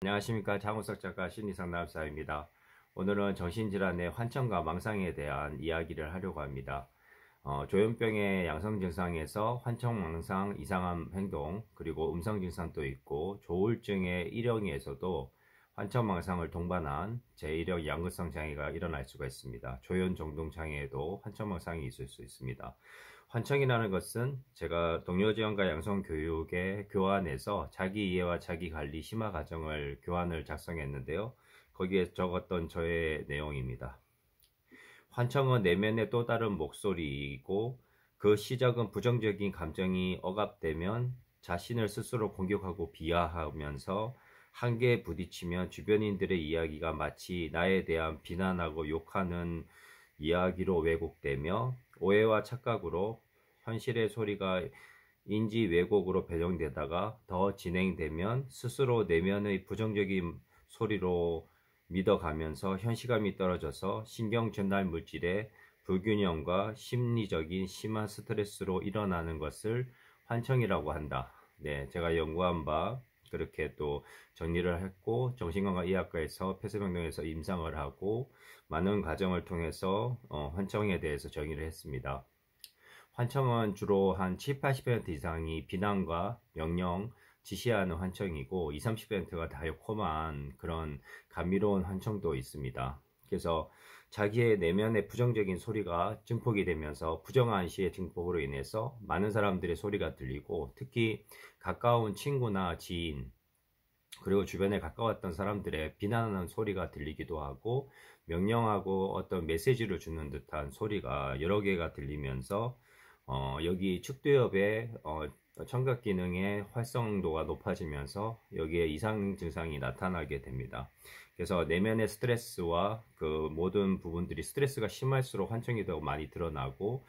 안녕하십니까. 장우석 작가 심리상담사입니다. 오늘은 정신질환의 환청과 망상에 대한 이야기를 하려고 합니다. 조현병의 양성 증상에서 환청, 망상, 이상한 행동, 그리고 음성 증상도 있고 조울증의 1형에서도 환청, 망상을 동반한 제1형 양극성 장애가 일어날 수가 있습니다. 조현 정동 장애에도 환청, 망상이 있을 수 있습니다. 환청이라는 것은 제가 동료 지원과 양성 교육의 교환에서 자기 이해와 자기 관리 심화 과정을 교환을 작성했는데요. 거기에 적었던 저의 내용입니다. 환청은 내면의 또 다른 목소리이고 그 시작은 부정적인 감정이 억압되면 자신을 스스로 공격하고 비하하면서 한계에 부딪히면 주변인들의 이야기가 마치 나에 대한 비난하고 욕하는 이야기로 왜곡되며 오해와 착각으로 현실의 소리가 인지 왜곡으로 변형되다가 더 진행되면 스스로 내면의 부정적인 소리로 믿어가면서 현시감이 떨어져서 신경 전달 물질의 불균형과 심리적인 심한 스트레스로 일어나는 것을 환청이라고 한다. 네, 제가 연구한 바 그렇게 또 정리를 했고 정신건강의학과에서 폐쇄병동에서 임상을 하고 많은 과정을 통해서 환청에 대해서 정의를 했습니다. 환청은 주로 한 7, 80% 이상이 비난과 명령, 지시하는 환청이고 20, 30%가 달콤한 그런 감미로운 환청도 있습니다. 그래서 자기의 내면의 부정적인 소리가 증폭이 되면서 부정한 시의 증폭으로 인해서 많은 사람들의 소리가 들리고 특히 가까운 친구나 지인 그리고 주변에 가까웠던 사람들의 비난하는 소리가 들리기도 하고 명령하고 어떤 메시지를 주는 듯한 소리가 여러 개가 들리면서 여기 측두엽의 청각 기능의 활성도가 높아지면서 여기에 이상 증상이 나타나게 됩니다. 그래서 내면의 스트레스와 그 모든 부분들이 스트레스가 심할수록 환청이 더 많이 드러나고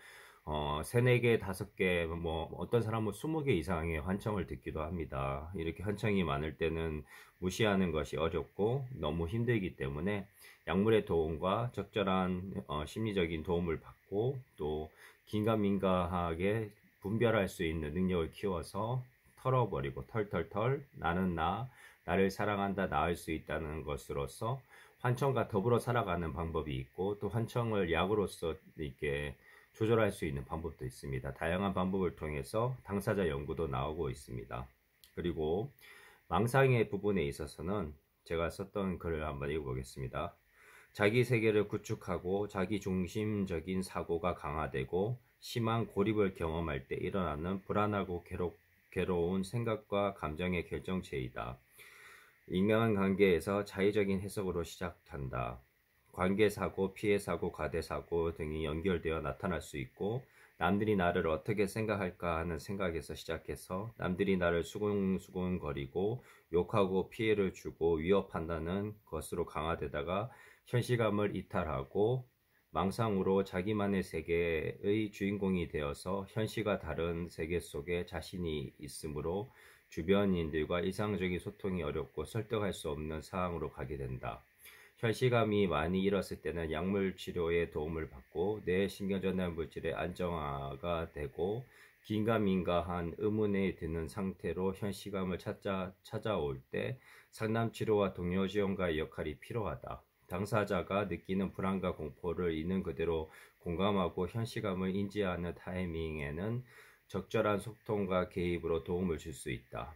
3, 4개, 5개, 뭐 어떤 사람은 20개 이상의 환청을 듣기도 합니다. 이렇게 환청이 많을 때는 무시하는 것이 어렵고 너무 힘들기 때문에 약물의 도움과 적절한 심리적인 도움을 받고 또 긴가민가하게 분별할 수 있는 능력을 키워서 털어버리고 털털털 나는 나를 사랑한다, 나을 수 있다는 것으로서 환청과 더불어 살아가는 방법이 있고 또 환청을 약으로서 이렇게 조절할 수 있는 방법도 있습니다. 다양한 방법을 통해서 당사자 연구도 나오고 있습니다. 그리고 망상의 부분에 있어서는 제가 썼던 글을 한번 읽어보겠습니다. 자기 세계를 구축하고 자기 중심적인 사고가 강화되고 심한 고립을 경험할 때 일어나는 불안하고 괴로운 생각과 감정의 결정체이다. 인간관계에서 자의적인 해석으로 시작한다. 관계사고, 피해사고, 과대사고 등이 연결되어 나타날 수 있고 남들이 나를 어떻게 생각할까 하는 생각에서 시작해서 남들이 나를 수근수근거리고 욕하고 피해를 주고 위협한다는 것으로 강화되다가 현실감을 이탈하고 망상으로 자기만의 세계의 주인공이 되어서 현실과 다른 세계 속에 자신이 있으므로 주변인들과 일상적인 소통이 어렵고 설득할 수 없는 상황으로 가게 된다. 현실감이 많이 잃었을 때는 약물 치료의 도움을 받고 뇌 신경전달 물질의 안정화가 되고 긴가민가한 의문에 드는 상태로 현실감을 찾아올 때 상담 치료와 동료 지원가의 역할이 필요하다. 당사자가 느끼는 불안과 공포를 있는 그대로 공감하고 현실감을 인지하는 타이밍에는 적절한 소통과 개입으로 도움을 줄 수 있다.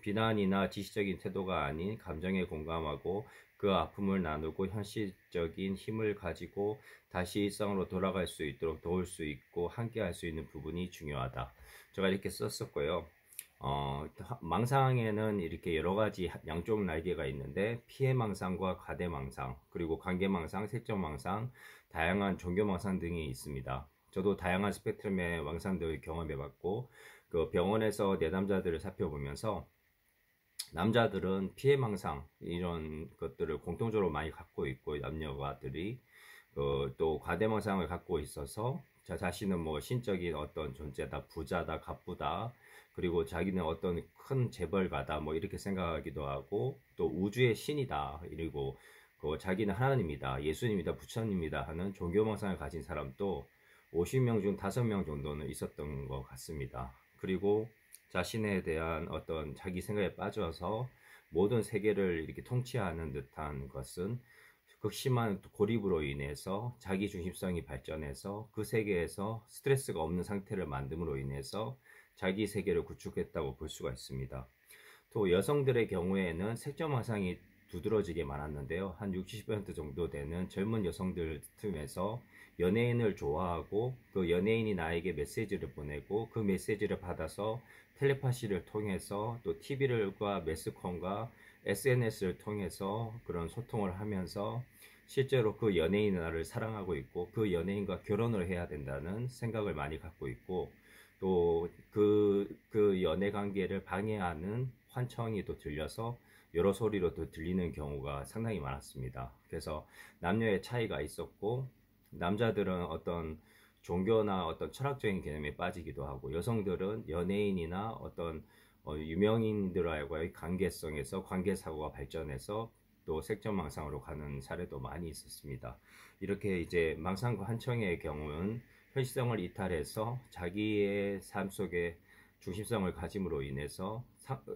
비난이나 지시적인 태도가 아닌 감정에 공감하고 그 아픔을 나누고 현실적인 힘을 가지고 다시 일상으로 돌아갈 수 있도록 도울 수 있고 함께 할 수 있는 부분이 중요하다. 제가 이렇게 썼었고요. 망상에는 이렇게 여러 가지 양쪽 날개가 있는데 피해망상과 과대망상, 그리고 관계망상, 색정망상, 다양한 종교망상 등이 있습니다. 저도 다양한 스펙트럼의 망상들을 경험해봤고 그 병원에서 내담자들을 살펴보면서 남자들은 피해망상 이런 것들을 공통적으로 많이 갖고 있고 남녀가들이 또 과대망상을 갖고 있어서 자 자신은 뭐 신적인 어떤 존재다, 부자다, 갑부다, 그리고 자기는 어떤 큰 재벌가다 뭐 이렇게 생각하기도 하고 또 우주의 신이다, 그리고 자기는 하나님이다, 예수님이다, 부처님이다 하는 종교망상을 가진 사람도 50명 중 5명 정도는 있었던 것 같습니다. 그리고 자신에 대한 어떤 자기 생각에 빠져서 모든 세계를 이렇게 통치하는 듯한 것은 극심한 고립으로 인해서 자기 중심성이 발전해서 그 세계에서 스트레스가 없는 상태를 만듦으로 인해서 자기 세계를 구축했다고 볼 수가 있습니다. 또 여성들의 경우에는 색점 화상이 두드러지게 많았는데요. 한 60% 정도 되는 젊은 여성들 틈에서 연예인을 좋아하고 그 연예인이 나에게 메시지를 보내고 그 메시지를 받아서 텔레파시를 통해서 또 TV를과 매스컴과 SNS를 통해서 그런 소통을 하면서 실제로 그 연예인이 나를 사랑하고 있고 그 연예인과 결혼을 해야 된다는 생각을 많이 갖고 있고 또 그 연애 관계를 방해하는 환청이 또 들려서 여러 소리로 또 들리는 경우가 상당히 많았습니다. 그래서 남녀의 차이가 있었고 남자들은 어떤 종교나 어떤 철학적인 개념에 빠지기도 하고 여성들은 연예인이나 어떤 유명인들과의 관계성에서 관계사고가 발전해서 또 색전망상으로 가는 사례도 많이 있었습니다. 이렇게 이제 망상과 환청의 경우는 현실성을 이탈해서 자기의 삶 속에 중심성을 가짐으로 인해서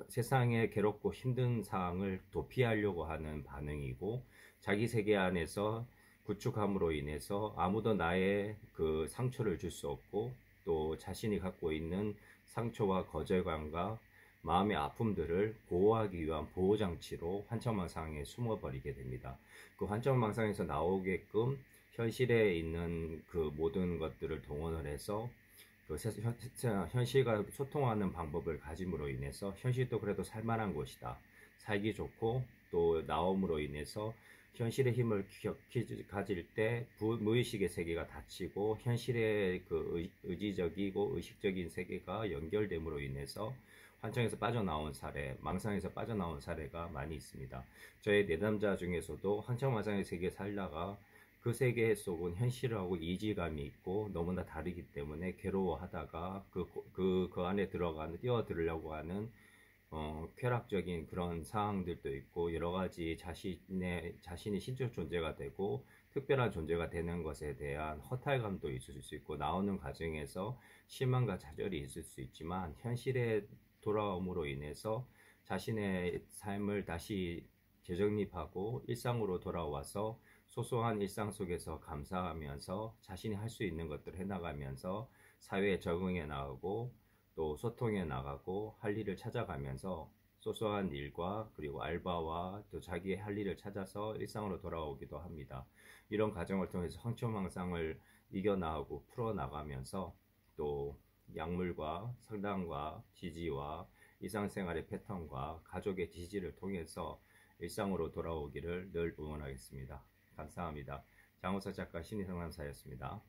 세상의 괴롭고 힘든 상황을 도피하려고 하는 반응이고 자기 세계 안에서 구축함으로 인해서 아무도 나의 그 상처를 줄 수 없고 또 자신이 갖고 있는 상처와 거절감과 마음의 아픔들을 보호하기 위한 보호장치로 환청망상에 숨어버리게 됩니다. 그 환청망상에서 나오게끔 현실에 있는 그 모든 것들을 동원을 해서 그 현실과 소통하는 방법을 가짐으로 인해서 현실도 그래도 살만한 곳이다. 살기 좋고 또 나옴으로 인해서 현실의 힘을 가질 때 무의식의 세계가 닫히고 현실의 그 의지적이고 의식적인 세계가 연결됨으로 인해서 환청에서 빠져나온 사례, 망상에서 빠져나온 사례가 많이 있습니다. 저의 내담자 중에서도 환청망상의 세계에 살다가 그 세계 속은 현실하고 이질감이 있고 너무나 다르기 때문에 괴로워하다가 그 안에 뛰어들으려고 하는 쾌락적인 그런 상황들도 있고 여러 가지 자신이 신적 존재가 되고 특별한 존재가 되는 것에 대한 허탈감도 있을 수 있고 나오는 과정에서 실망과 좌절이 있을 수 있지만 현실에 돌아옴으로 인해서 자신의 삶을 다시 재정립하고 일상으로 돌아와서 소소한 일상 속에서 감사하면서 자신이 할 수 있는 것들을 해나가면서 사회에 적응해 나가고 또 소통해 나가고 할 일을 찾아가면서 소소한 일과 그리고 알바와 또 자기의 할 일을 찾아서 일상으로 돌아오기도 합니다. 이런 과정을 통해서 황초망상을 이겨나가고 풀어나가면서 또 약물과 상담과 지지와 일상생활의 패턴과 가족의 지지를 통해서 일상으로 돌아오기를 늘 응원하겠습니다. 감사합니다. 장우석 작가 심리상담사였습니다.